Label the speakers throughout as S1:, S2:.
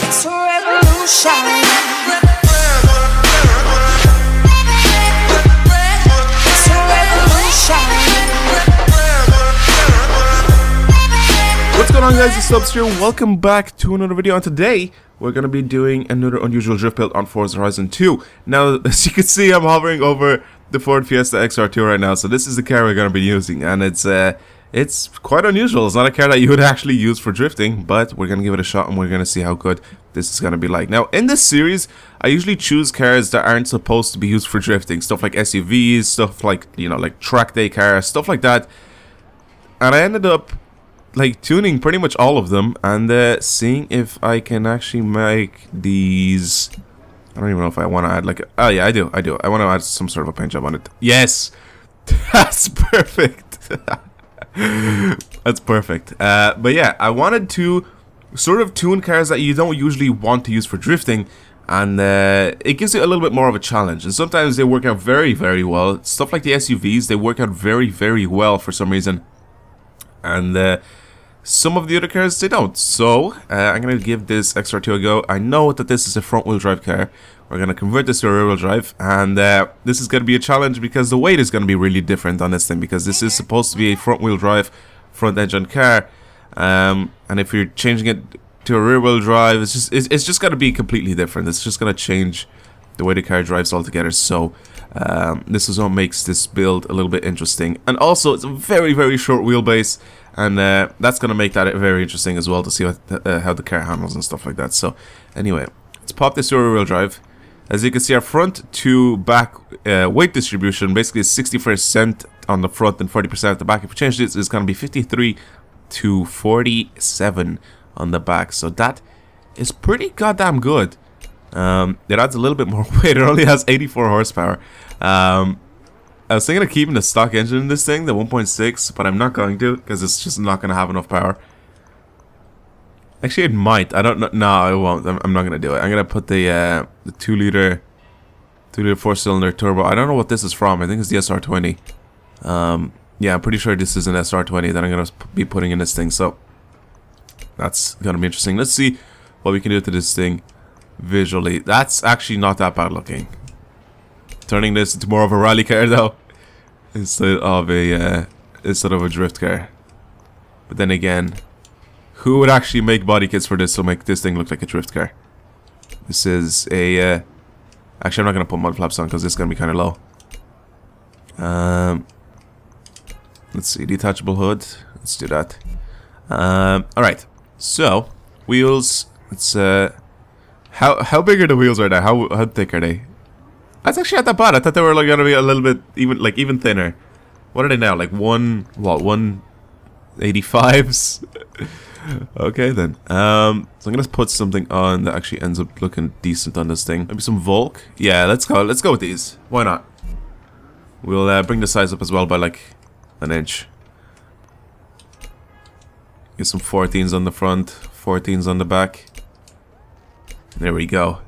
S1: It's a revolution. It's a revolution.
S2: What's going on, guys? It's Subs here. Welcome back to another video, and today we're going to be doing another unusual drift build on Forza Horizon 2. Now, as you can see, I'm hovering over the Ford Fiesta XR2 right now, so this is the car we're going to be using, and it's quite unusual. It's not a car that you would actually use for drifting, but we're going to give it a shot and we're going to see how good this is going to be like. Now, in this series, I usually choose cars that aren't supposed to be used for drifting. Stuff like SUVs, stuff like, you know, like track day cars, stuff like that. And I ended up like tuning pretty much all of them and seeing if I can actually make these. I don't even know if I want to add like, oh yeah, I do. I want to add some sort of a paint job on it. Yes, that's perfect. That's perfect. But yeah, I wanted to sort of tune cars that you don't usually want to use for drifting, and it gives you a little bit more of a challenge. And sometimes they work out very, very well. Stuff like the SUVs, they work out very, very well for some reason, and some of the other cars, they don't. So I'm going to give this XR2 a go. I know that this is a front-wheel drive car. We're going to convert this to a rear-wheel drive, and this is going to be a challenge because the weight is going to be really different on this thing, because this is supposed to be a front-wheel drive, front-engine car, and if you're changing it to a rear-wheel drive, it's just going to be completely different. It's just going to change the way the car drives altogether. So this is what makes this build a little bit interesting, and also it's a very, very short wheelbase, and that's going to make that very interesting as well, to see what, how the car handles and stuff like that. So anyway, let's pop this to a rear-wheel drive. As you can see, our front to back weight distribution basically is 60% on the front and 40% at the back. If we change this, it's going to be 53 to 47 on the back. So that is pretty goddamn good. It adds a little bit more weight. It only has 84 horsepower. I was thinking of keeping the stock engine in this thing, the 1.6, but I'm not going to, because it's just not going to have enough power. Actually, it might. I don't know. No, it won't. I'm not going to do it. I'm going to put the 2-liter 4-cylinder turbo. I don't know what this is from. I think it's the SR20. Yeah, I'm pretty sure this is an SR20 that I'm going to be putting in this thing. So that's going to be interesting. Let's see what we can do to this thing visually. That's actually not that bad looking. Turning this into more of a rally car though, instead of a drift car. But then again, who would actually make body kits for this to make this thing look like a drift car? This is a actually, I'm not gonna put mud flaps on because this is gonna be kind of low. Let's see, detachable hood. Let's do that. All right. So wheels. Let's how big are the wheels right now? How thick are they? That's actually not that bad. I thought they were like gonna be a little bit even thinner. What are they now? Like 185s? Okay then. So I'm gonna put something on that actually ends up looking decent on this thing. Maybe some Volk. Yeah, let's go with these. Why not? We'll bring the size up as well by like an inch. Get some 14s on the front, 14s on the back. There we go.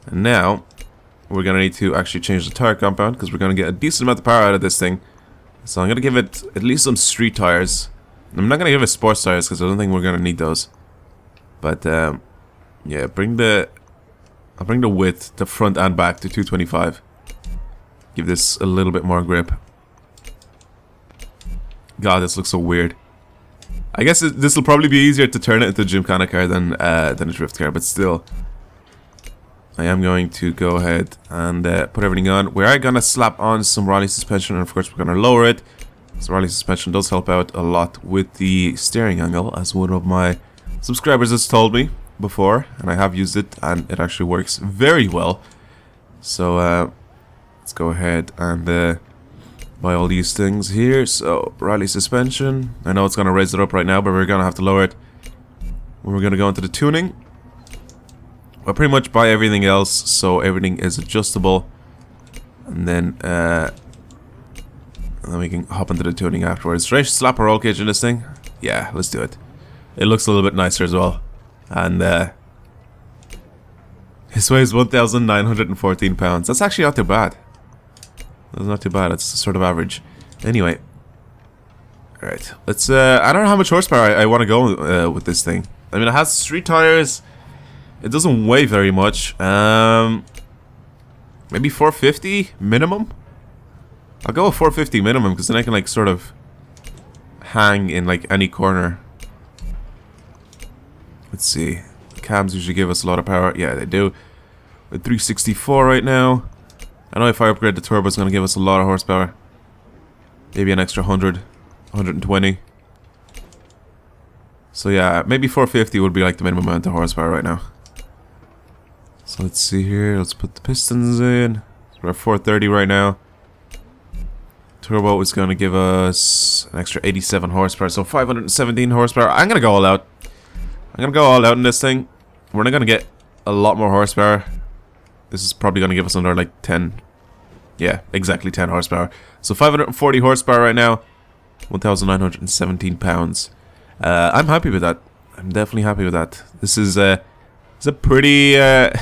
S2: And now we're gonna need to actually change the tire compound, because we're gonna get a decent amount of power out of this thing. So I'm gonna give it at least some street tires. I'm not gonna give it sports tires because I don't think we're gonna need those. But yeah, I'll bring the width, the front and back, to 225. Give this a little bit more grip. God, this looks so weird. I guess this will probably be easier to turn it into a gymkhana car than a drift car, but still. I am going to go ahead and put everything on. We are going to slap on some rally suspension, and of course we're going to lower it. So rally suspension does help out a lot with the steering angle, as one of my subscribers has told me before, and I have used it, and it actually works very well. So let's go ahead and buy all these things here. So rally suspension. I know it's going to raise it up right now, but we're going to have to lower it when we're going to go into the tuning. I'll pretty much buy everything else, so everything is adjustable, and then we can hop into the tuning afterwards. Should I slap a roll cage in this thing? Yeah, let's do it. It looks a little bit nicer as well, and this weighs 1,914 pounds. That's actually not too bad. That's not too bad. It's sort of average. Anyway, all right. Let's. I don't know how much horsepower I want to go with this thing. I mean, it has street tires. It doesn't weigh very much. Maybe 450 minimum? I'll go with 450 minimum because then I can like sort of hang in like any corner. Let's see. The cabs usually give us a lot of power. Yeah, they do. With 364 right now. I know if I upgrade the turbo, it's going to give us a lot of horsepower. Maybe an extra 100, 120. So yeah, maybe 450 would be like the minimum amount of horsepower right now. So let's see here. Let's put the pistons in. So we're at 430 right now. Turbo is going to give us an extra 87 horsepower. So 517 horsepower. I'm going to go all out. I'm going to go all out in this thing. We're not going to get a lot more horsepower. This is probably going to give us under like 10. Yeah, exactly 10 horsepower. So 540 horsepower right now. 1,917 pounds. I'm happy with that. I'm definitely happy with that. This is a pretty... this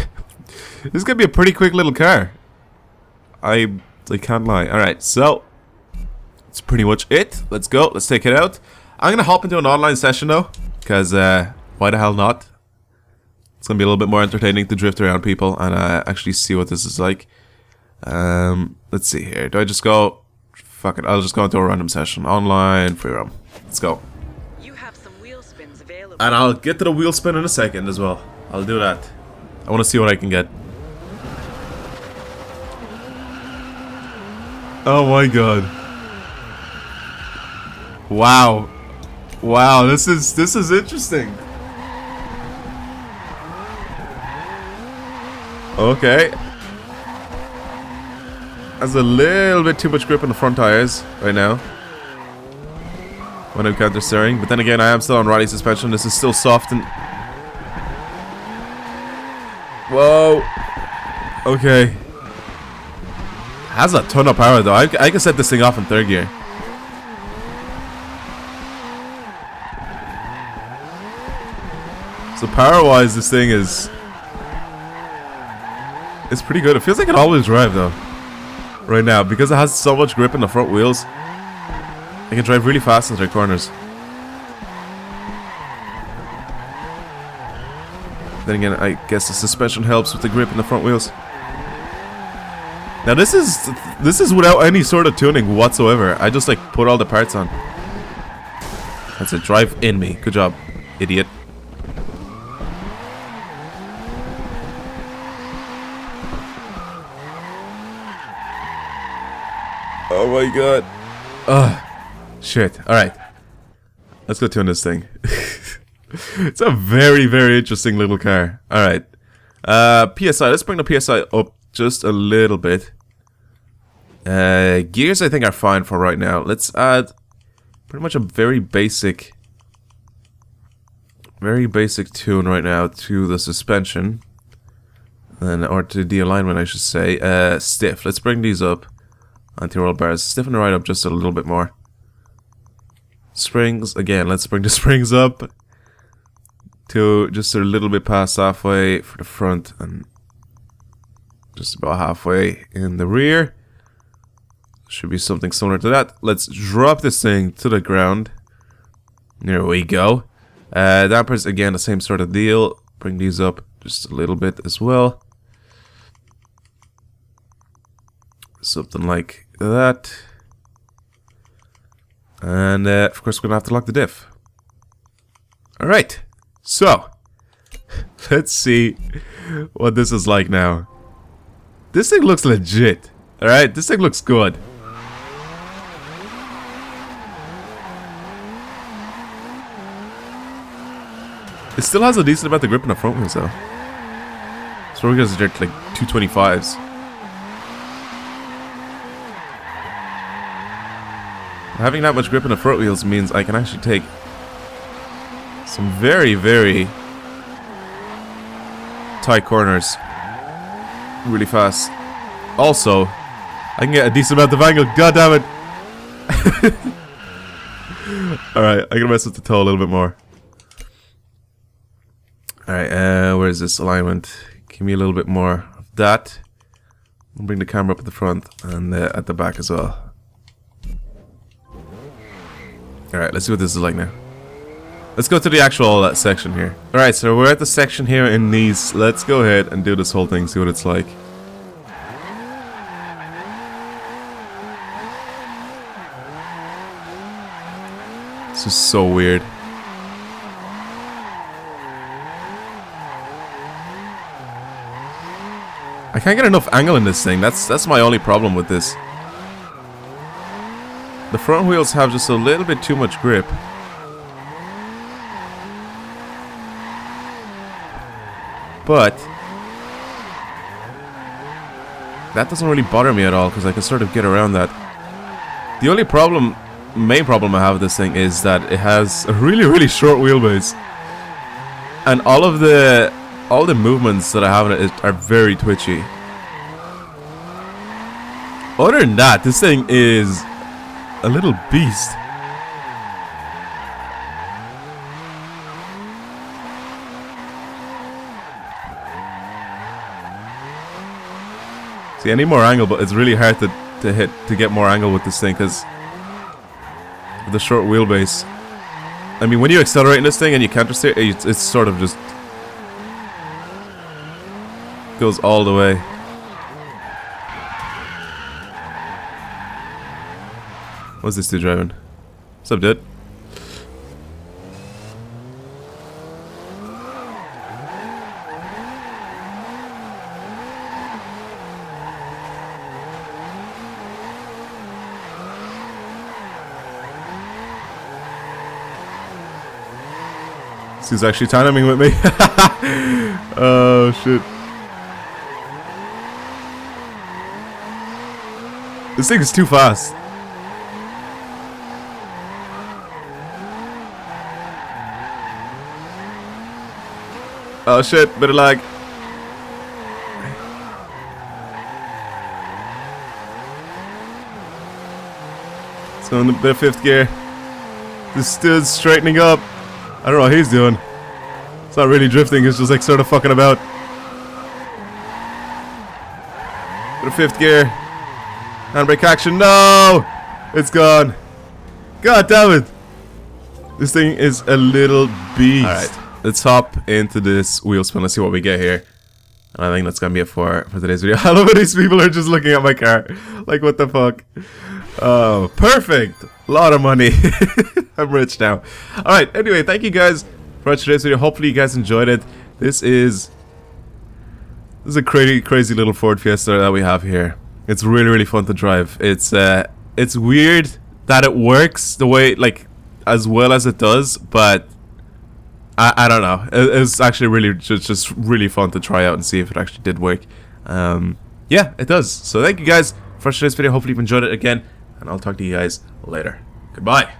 S2: is going to be a pretty quick little car. I can't lie. Alright, so... that's pretty much it. Let's go. Let's take it out. I'm going to hop into an online session though. Because why the hell not? It's going to be a little bit more entertaining to drift around people and actually see what this is like. Let's see here. Do I just go... fuck it. I'll just go into a random session. Online, free roam. Let's go.
S3: You have some wheel spins available.
S2: And I'll get to the wheel spin in a second as well. I'll do that. I want to see what I can get. Oh my god. Wow. Wow, this is interesting. Okay. Has a little bit too much grip on the front tires right now when I'm counter steering, but then again I am still on rally suspension. This is still soft and... whoa. Okay. Has a ton of power though. I can set this thing off in third gear. So power wise this thing is... it's pretty good. It feels like an all-wheel drive though right now because it has so much grip in the front wheels. I can drive really fast into the corners. Then again, I guess the suspension helps with the grip in the front wheels. Now this is without any sort of tuning whatsoever. I just like put all the parts on. That's it. Drive in me. Good job, idiot. Oh my god. Ugh. Shit. Alright. Let's go tune this thing. It's a very, very interesting little car. Alright. PSI. Let's bring the PSI up just a little bit. Gears I think are fine for right now. Let's add pretty much a very basic tune right now to the suspension. Or to the alignment I should say. Stiff. Let's bring these up. Anti-roll bars. Stiffen the right up just a little bit more. Springs, again, let's bring the springs up to just a little bit past halfway for the front and just about halfway in the rear. Should be something similar to that. Let's drop this thing to the ground. There we go. Dampers, again, the same sort of deal. Bring these up just a little bit as well. Something like that. And of course we're gonna have to lock the diff. Alright, so let's see what this is like now. This thing looks legit. Alright, this thing looks good. It still has a decent amount of grip in the front wheels though. So we're gonna direct like 225s. Having that much grip in the front wheels means I can actually take some very, very tight corners really fast. Also, I can get a decent amount of angle. God damn it! Alright, I'm gonna mess with the toe a little bit more. Alright, where is this alignment? Give me a little bit more of that. I'll bring the camera up at the front and at the back as well. Alright, let's see what this is like now. Let's go to the actual section here. Alright, so we're at the section here in Nice. Let's go ahead and do this whole thing, see what it's like. This is so weird. I can't get enough angle in this thing. That's my only problem with this. The front wheels have just a little bit too much grip. But that doesn't really bother me at all because I can sort of get around that. The only problem, main problem I have with this thing is that it has a really short wheelbase. And all the movements that I have in it are very twitchy. Other than that, this thing is a little beast. See, I need more angle, but it's really hard to get more angle with this thing because of the short wheelbase. I mean, when you accelerate in this thing and you counter steer, it's sort of just goes all the way. What's this dude driving? What's up, dude? He's actually timing with me. Oh shit. This thing is too fast. Oh shit, bit of lag. So in a bit of fifth gear. This dude's straightening up. I don't know what he's doing. It's not really drifting, it's just like sort of fucking about. Bit of fifth gear. Handbrake action. No! It's gone. God damn it. This thing is a little beast. Alright, let's hop into this wheel spin. Let's see what we get here. And I think that's gonna be it for today's video. I love how these people are just looking at my car. Like, what the fuck? Oh, perfect. A lot of money. I'm rich now. Alright, anyway, thank you guys for watching today's video. Hopefully you guys enjoyed it. This is a crazy little Ford Fiesta that we have here. It's really fun to drive. It's weird that it works the way, like, as well as it does, but I don't know. It's actually really just really fun to try out and see if it actually did work. Yeah, it does. So thank you guys for watching today's video. Hopefully you've enjoyed it again, and I'll talk to you guys later. Goodbye.